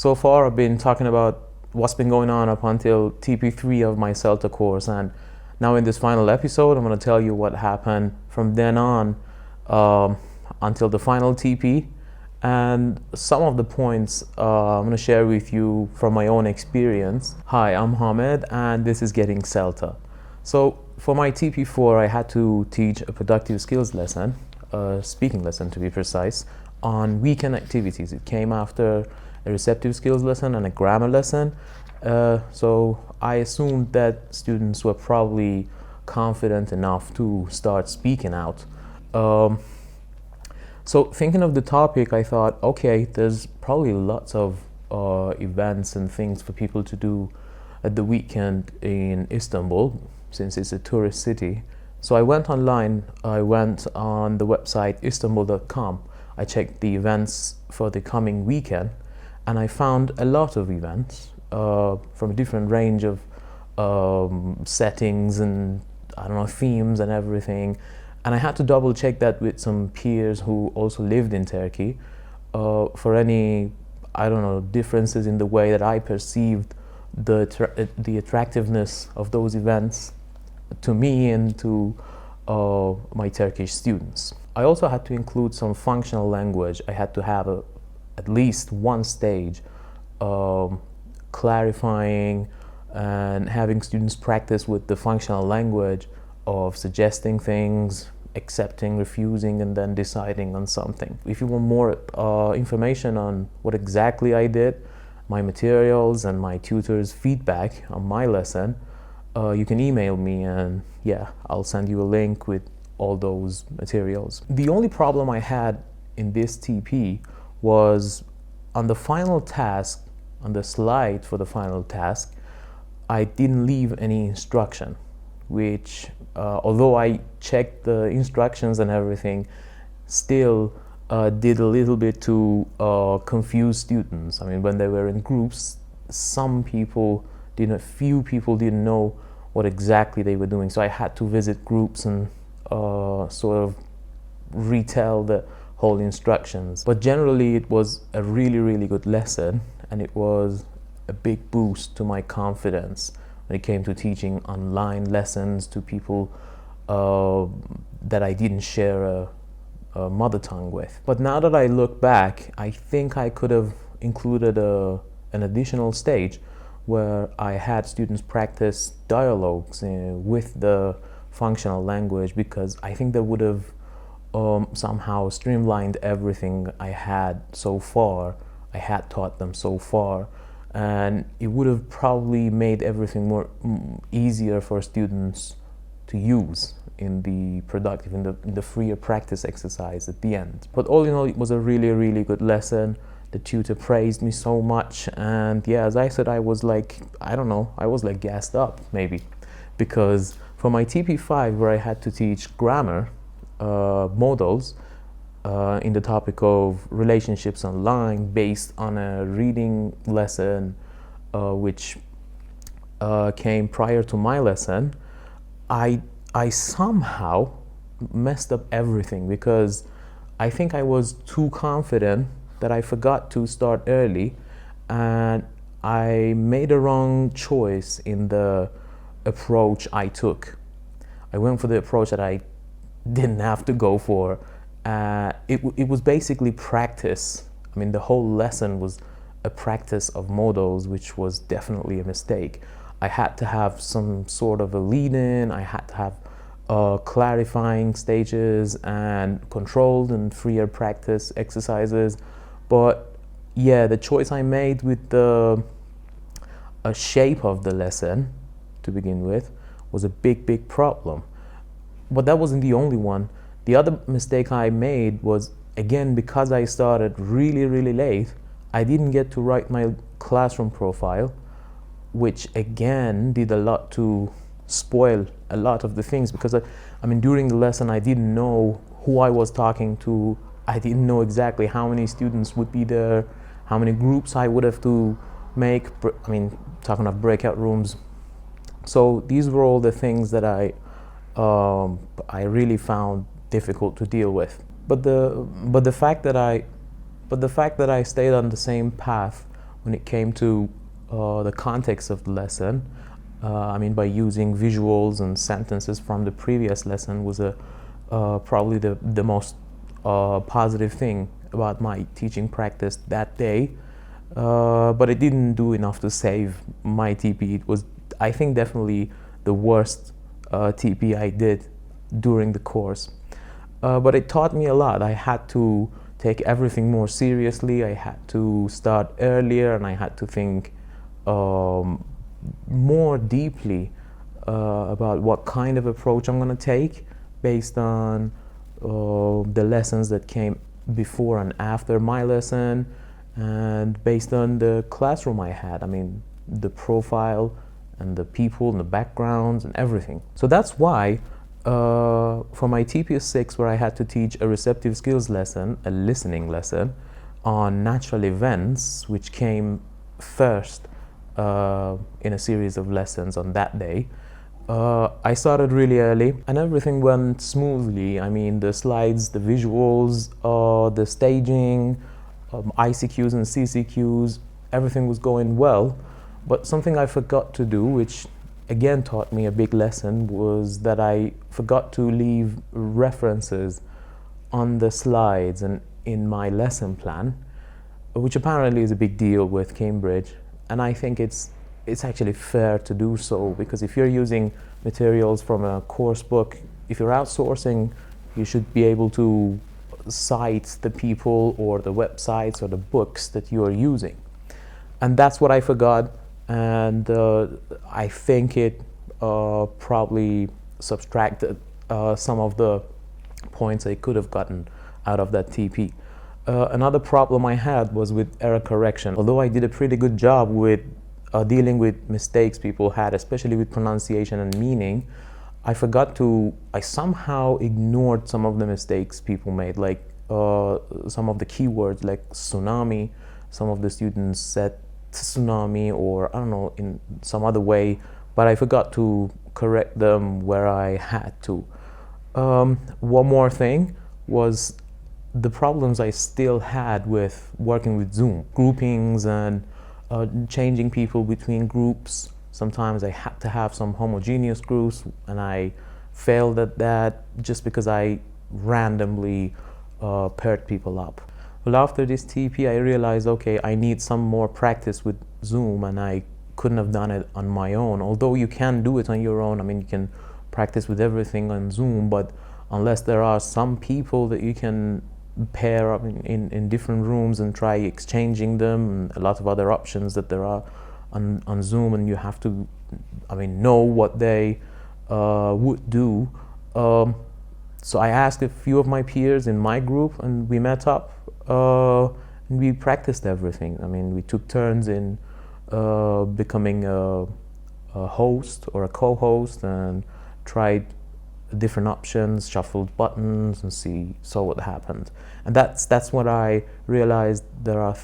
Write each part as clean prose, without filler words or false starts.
So far, I've been talking about what's been going on up until TP3 of my CELTA course, and now in this final episode, I'm going to tell you what happened from then on until the final TP, and some of the points I'm going to share with you from my own experience. Hi, I'm Hamed, and this is Getting CELTA. So for my TP4, I had to teach a productive skills lesson, a speaking lesson to be precise, on weekend activities. It came after a receptive skills lesson and a grammar lesson. So I assumed that students were probably confident enough to start speaking out. So thinking of the topic, I thought, okay, there's probably lots of events and things for people to do at the weekend in Istanbul, since it's a tourist city. So I went online, I went on the website istanbul.com. I checked the events for the coming weekend, and I found a lot of events from a different range of settings and, I don't know, themes and everything. And I had to double check that with some peers who also lived in Turkey for any, I don't know, differences in the way that I perceived the attractiveness of those events to me and to my Turkish students. I also had to include some functional language. I had to have at least one stage clarifying and having students practice with the functional language of suggesting things, accepting, refusing, and then deciding on something. If you want more information on what exactly I did, my materials and my tutor's feedback on my lesson, you can email me, and yeah, I'll send you a link with all those materials. The only problem I had in this TP was on the final task, on the slide for the final task, I didn't leave any instruction, which although I checked the instructions and everything, still did a little bit to confuse students. I mean, when they were in groups, few people didn't know what exactly they were doing. So I had to visit groups and sort of retell the whole instructions. But generally, it was a really, really good lesson, and it was a big boost to my confidence when it came to teaching online lessons to people that I didn't share a mother tongue with. But now that I look back, I think I could have included an additional stage where I had students practice dialogues with the functional language, because I think that would have somehow streamlined everything I had so far, I had taught them so far, and it would have probably made everything more easier for students to use in the productive, in the freer practice exercise at the end. But all in all, it was a really, really good lesson. The tutor praised me so much, and yeah, as I said, I was like, I don't know, I was like gassed up maybe, because for my TP5, where I had to teach grammar modals in the topic of relationships online based on a reading lesson which came prior to my lesson, I somehow messed up everything, because I think I was too confident that I forgot to start early, and I made a wrong choice in the approach I took. I went for the approach that I didn't have to go for. It was basically practice. I mean, the whole lesson was a practice of modals, which was definitely a mistake. I had to have some sort of a lead-in, I had to have clarifying stages and controlled and freer practice exercises. But yeah, the choice I made with the shape of the lesson to begin with was a big problem. But that wasn't the only one. The other mistake I made was, again, because I started really, really late, I didn't get to write my classroom profile, which again did a lot to spoil a lot of the things, because I mean, during the lesson, I didn't know who I was talking to. I didn't know exactly how many students would be there, how many groups I would have to make. I mean, talking of breakout rooms. So these were all the things that I really found difficult to deal with. But the fact that I stayed on the same path when it came to the context of the lesson. By using visuals and sentences from the previous lesson was probably the most positive thing about my teaching practice that day. But it didn't do enough to save my TP. It was, I think, definitely the worst TP I did during the course. But it taught me a lot. I had to take everything more seriously. I had to start earlier, and I had to think more deeply about what kind of approach I'm going to take based on the lessons that came before and after my lesson, and based on the classroom I had. The profile and the people and the backgrounds and everything. So that's why for my TP6, where I had to teach a receptive skills lesson, a listening lesson on natural events, which came first in a series of lessons on that day, I started really early and everything went smoothly. The slides, the visuals, the staging, ICQs and CCQs, everything was going well. But something I forgot to do, which again taught me a big lesson, was that I forgot to leave references on the slides and in my lesson plan, which apparently is a big deal with Cambridge. And I think it's actually fair to do so, because if you're using materials from a course book, if you're outsourcing, you should be able to cite the people or the websites or the books that you are using. And that's what I forgot, and I think it probably subtracted some of the points I could have gotten out of that TP. Another problem I had was with error correction. Although I did a pretty good job with dealing with mistakes people had, especially with pronunciation and meaning, I somehow ignored some of the mistakes people made, like some of the keywords like tsunami. Some of the students said tsunami, or I don't know, in some other way, but I forgot to correct them where I had to. One more thing was the problems I still had with working with Zoom, groupings and changing people between groups. Sometimes I had to have some homogeneous groups, and I failed at that just because I randomly paired people up. Well, after this TP, I realized, okay, I need some more practice with Zoom, and I couldn't have done it on my own. Although you can do it on your own, you can practice with everything on Zoom, but unless there are some people that you can pair up in different rooms and try exchanging them, and a lot of other options that there are on Zoom, and you have to know what they would do. So I asked a few of my peers in my group, and we met up and we practiced everything. We took turns in becoming a host or a co-host, and tried different options, shuffled buttons, and saw what happened. And that's what I realized. There are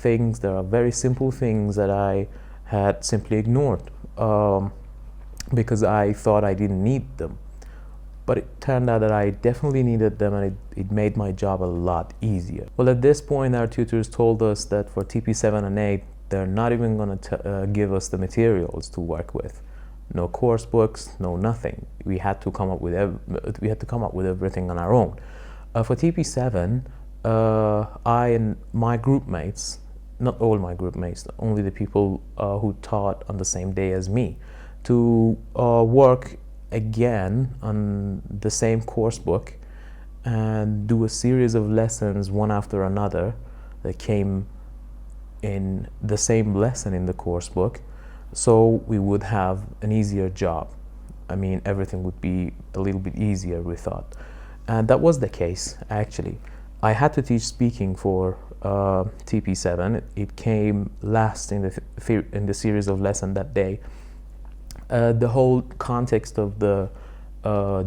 very simple things that I had simply ignored because I thought I didn't need them. But it turned out that I definitely needed them, and it made my job a lot easier. Well, at this point, our tutors told us that for TP 7 and 8, they're not even going to give us the materials to work with. No course books, no nothing. We had to come up with everything on our own. For TP 7, I and my group mates, not all my group mates, only the people who taught on the same day as me, to work again on the same course book and do a series of lessons one after another that came in the same lesson in the course book, so we would have an easier job. Everything would be a little bit easier, we thought. And that was the case, actually. I had to teach speaking for TP7. It came last in the series of lessons that day. The whole context of the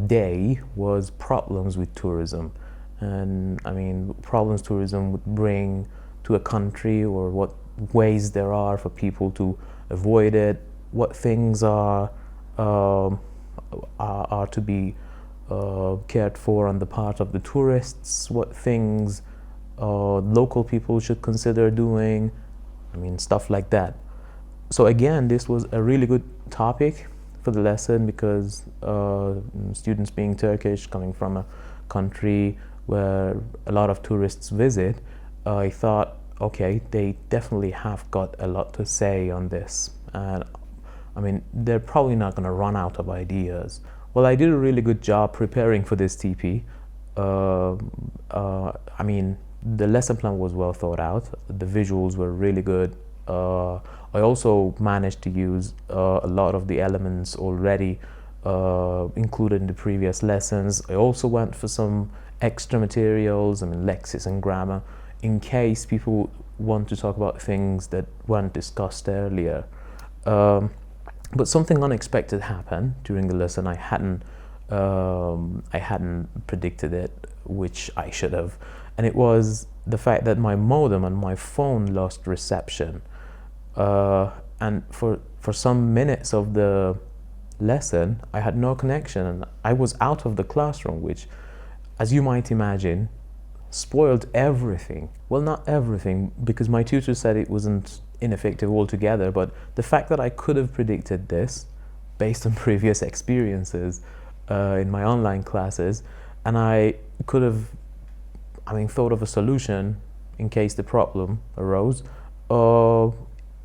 day was problems with tourism. And problems tourism would bring to a country, or what ways there are for people to avoid it, what things are to be cared for on the part of the tourists, what things local people should consider doing, I mean, stuff like that. So again, this was a really good topic for the lesson because students being Turkish, coming from a country where a lot of tourists visit, I thought, okay, they definitely have got a lot to say on this. And I mean, they're probably not going to run out of ideas. Well, I did a really good job preparing for this TP. I mean, the lesson plan was well thought out. The visuals were really good. I also managed to use a lot of the elements already included in the previous lessons. I also went for some extra materials, I mean, lexis and grammar, in case people want to talk about things that weren't discussed earlier. But something unexpected happened during the lesson. I hadn't predicted it, which I should have, and it was the fact that my modem and my phone lost reception. And for some minutes of the lesson, I had no connection, and I was out of the classroom, which, as you might imagine, spoiled everything. Well, not everything, because my tutor said it wasn't ineffective altogether, but the fact that I could have predicted this based on previous experiences in my online classes, and I could have, thought of a solution in case the problem arose,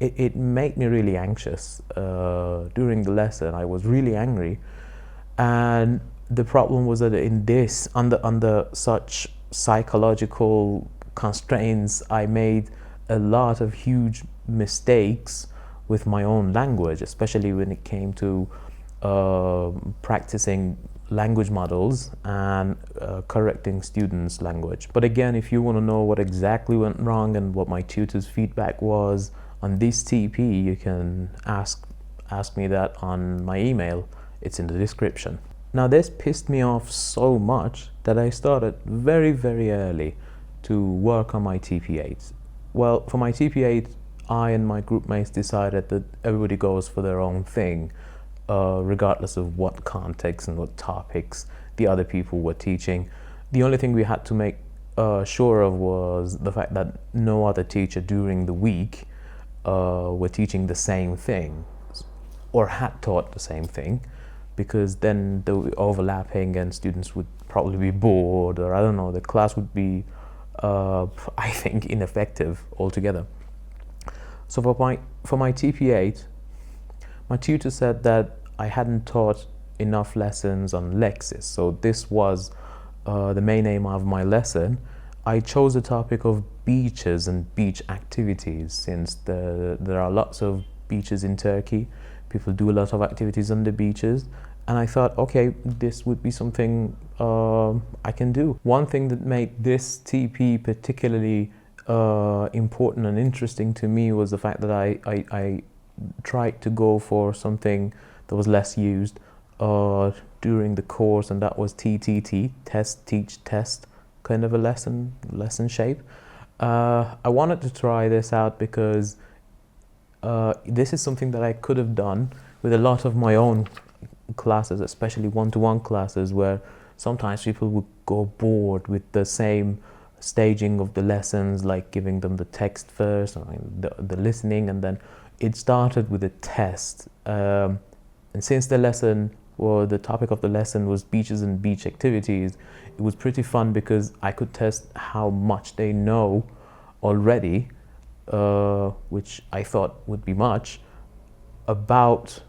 it made me really anxious during the lesson. I was really angry, and the problem was that in this, under such psychological constraints, I made a lot of huge mistakes with my own language, especially when it came to practicing language models and correcting students' language. But again, if you want to know what exactly went wrong and what my tutor's feedback was on this TP, you can ask me that on my email. It's in the description. Now, this pissed me off so much that I started very, very early to work on my TP8. Well, for my TP8, I and my group mates decided that everybody goes for their own thing, regardless of what context and what topics the other people were teaching. The only thing we had to make sure of was the fact that no other teacher during the week were teaching the same thing or had taught the same thing, because then they would be overlapping and students would probably be bored, or I don't know, the class would be, I think, ineffective altogether. So for my TP8, my tutor said that I hadn't taught enough lessons on lexis. So this was the main aim of my lesson. I chose the topic of beaches and beach activities, since there are lots of beaches in Turkey. People do a lot of activities on the beaches, and I thought, okay, this would be something I can do. One thing that made this TP particularly important and interesting to me was the fact that I tried to go for something that was less used during the course, and that was TTT, test, teach, test, kind of a lesson shape. I wanted to try this out because this is something that I could have done with a lot of my own classes, especially one-to-one classes, where sometimes people would go bored with the same staging of the lessons, like giving them the text first, the listening, and then it started with a test. And since the topic of the lesson was beaches and beach activities, it was pretty fun because I could test how much they know already, which I thought would be much, about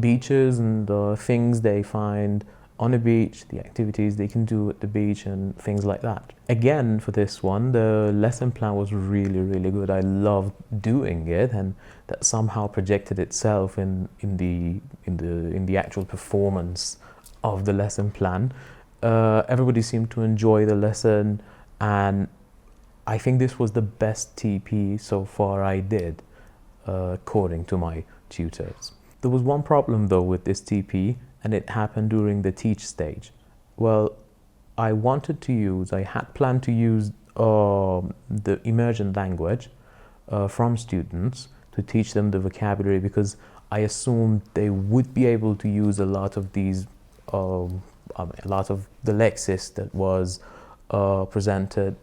beaches and the things they find on a beach, the activities they can do at the beach, and things like that. Again, for this one, the lesson plan was really, really good. I loved doing it, and that somehow projected itself in the actual performance of the lesson plan. Everybody seemed to enjoy the lesson, and I think this was the best TP so far I did, according to my tutors. There was one problem though with this TP, and it happened during the teach stage. Well, I had planned to use the emergent language from students to teach them the vocabulary, because I assumed they would be able to use a lot of these, a lot of the lexis that was presented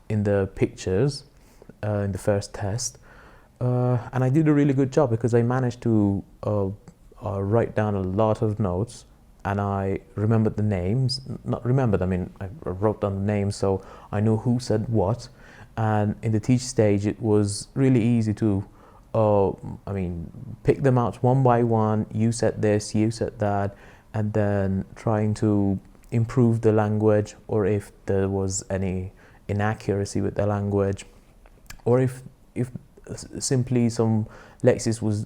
in the pictures in the first test. And I did a really good job because I managed to write down a lot of notes, and I remembered the names. Not remembered, I mean, I wrote down the names so I knew who said what. And in the teach stage, it was really easy to, pick them out one by one. You said this, you said that, and then trying to improve the language, or if there was any inaccuracy with the language, or if simply some lexis was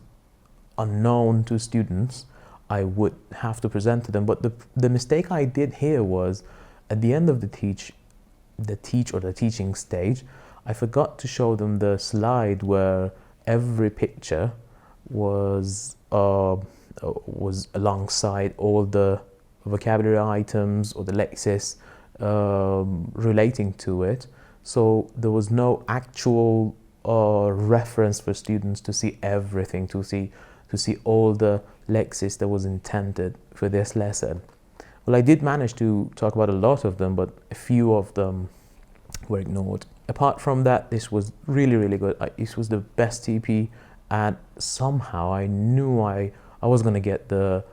unknown to students, I would have to present to them. But the mistake I did here was at the end of the teaching stage, I forgot to show them the slide where every picture was alongside all the vocabulary items or the lexis relating to it. So there was no actual reference for students to see everything, to see all the lexis that was intended for this lesson. Well, I did manage to talk about a lot of them, but a few of them were ignored. Apart from that, this was really, really good. This was the best TP, and somehow I knew I was going to get the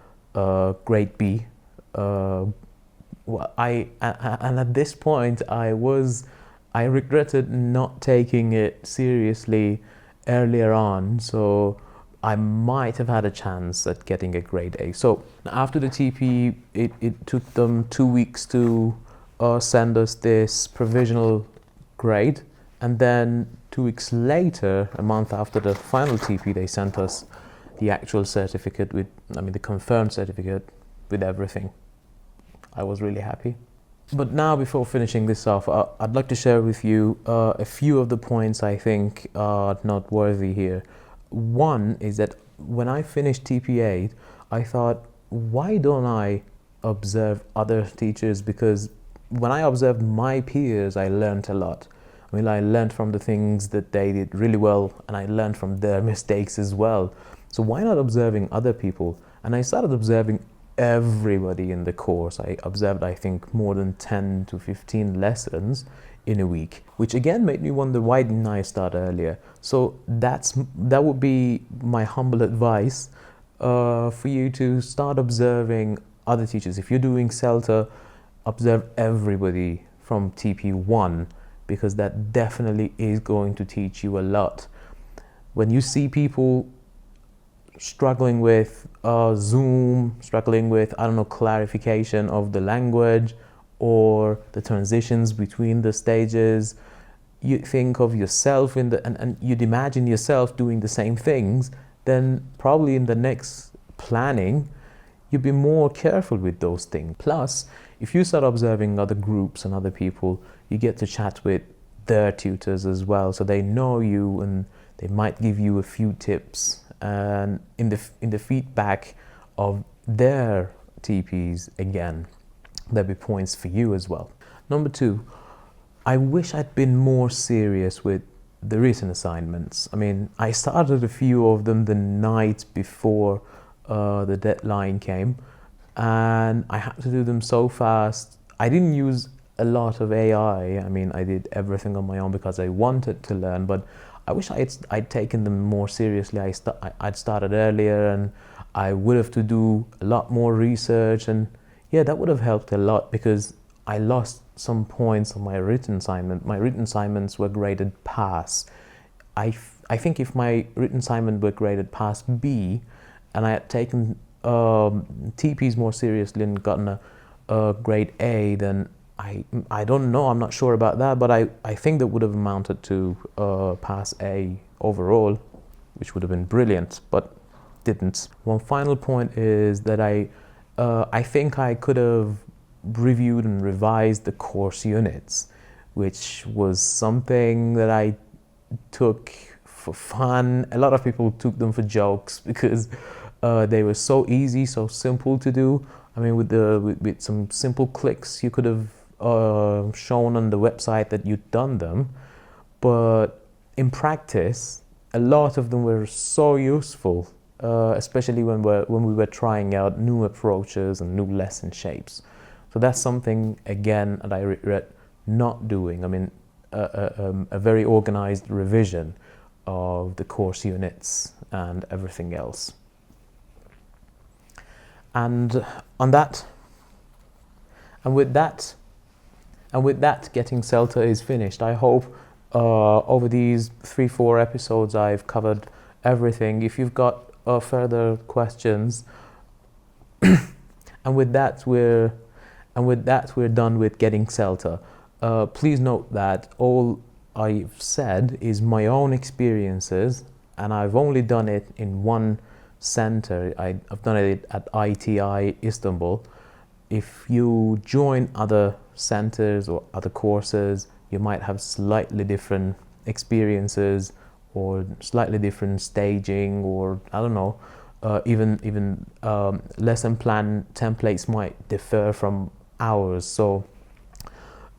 grade B. And at this point, I regretted not taking it seriously earlier on, so I might have had a chance at getting a grade A. So after the TP, it took them 2 weeks to send us this provisional grade, and then 2 weeks later, a month after the final TP, they sent us the actual certificate the confirmed certificate with everything. I was really happy. But now, before finishing this off, I'd like to share with you a few of the points I think are noteworthy here. One is that when I finished TP8, I thought, why don't I observe other teachers? Because when I observed my peers, I learned a lot. I learned from the things that they did really well, and I learned from their mistakes as well. So why not observing other people? And I started observing everybody in the course. I observed, I think, more than 10 to 15 lessons in a week, which again made me wonder, why didn't I start earlier? So that would be my humble advice for you to start observing other teachers. If you're doing CELTA, observe everybody from TP1, because that definitely is going to teach you a lot. When you see people struggling with Zoom, struggling with, clarification of the language or the transitions between the stages, you think of yourself and you'd imagine yourself doing the same things, then probably in the next planning, you'd be more careful with those things. Plus, if you start observing other groups and other people, you get to chat with their tutors as well, so they know you and they might give you a few tips. And in the feedback of their TPs, again, there'll be points for you as well. Number 2, I wish I'd been more serious with the written assignments. I started a few of them the night before the deadline came, and I had to do them so fast. I didn't use a lot of AI. I did everything on my own because I wanted to learn, but I wish I'd taken them more seriously. I'd started earlier, and I would have to do a lot more research, and yeah, that would have helped a lot, because I lost some points on my written assignment. My written assignments were graded pass. I think if my written assignment were graded pass B, and I had taken TPs more seriously and gotten a grade A, then I don't know, I'm not sure about that, but I think that would have amounted to pass A overall, which would have been brilliant, but didn't. One final point is that I think I could have reviewed and revised the course units, which was something that I took for fun. A lot of people took them for jokes because they were so easy, so simple to do. With some simple clicks, you could have shown on the website that you'd done them, but in practice, a lot of them were so useful, especially when we were trying out new approaches and new lesson shapes. So that's something, again, that I regret not doing. A very organized revision of the course units and everything else. And on that, and with that, Getting CELTA is finished. I hope over these 3-4 episodes I've covered everything. If you've got further questions, and with that we're done with Getting CELTA. Please note that all I've said is my own experiences, and I've only done it in one center. I've done it at ITI Istanbul. If you join other centers or other courses, you might have slightly different experiences or slightly different staging, or I don't know, even lesson plan templates might differ from ours. So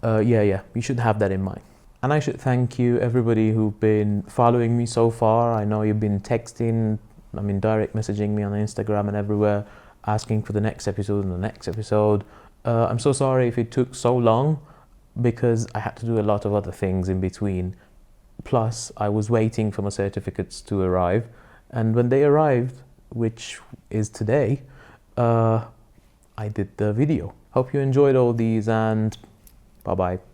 you should have that in mind. And I should thank you, everybody who've been following me so far. I know you've been texting, direct messaging me on Instagram and everywhere, asking for the next episode and the next episode. I'm so sorry if it took so long, because I had to do a lot of other things in between. Plus, I was waiting for my certificates to arrive, and when they arrived, which is today, I did the video. Hope you enjoyed all these, and bye-bye.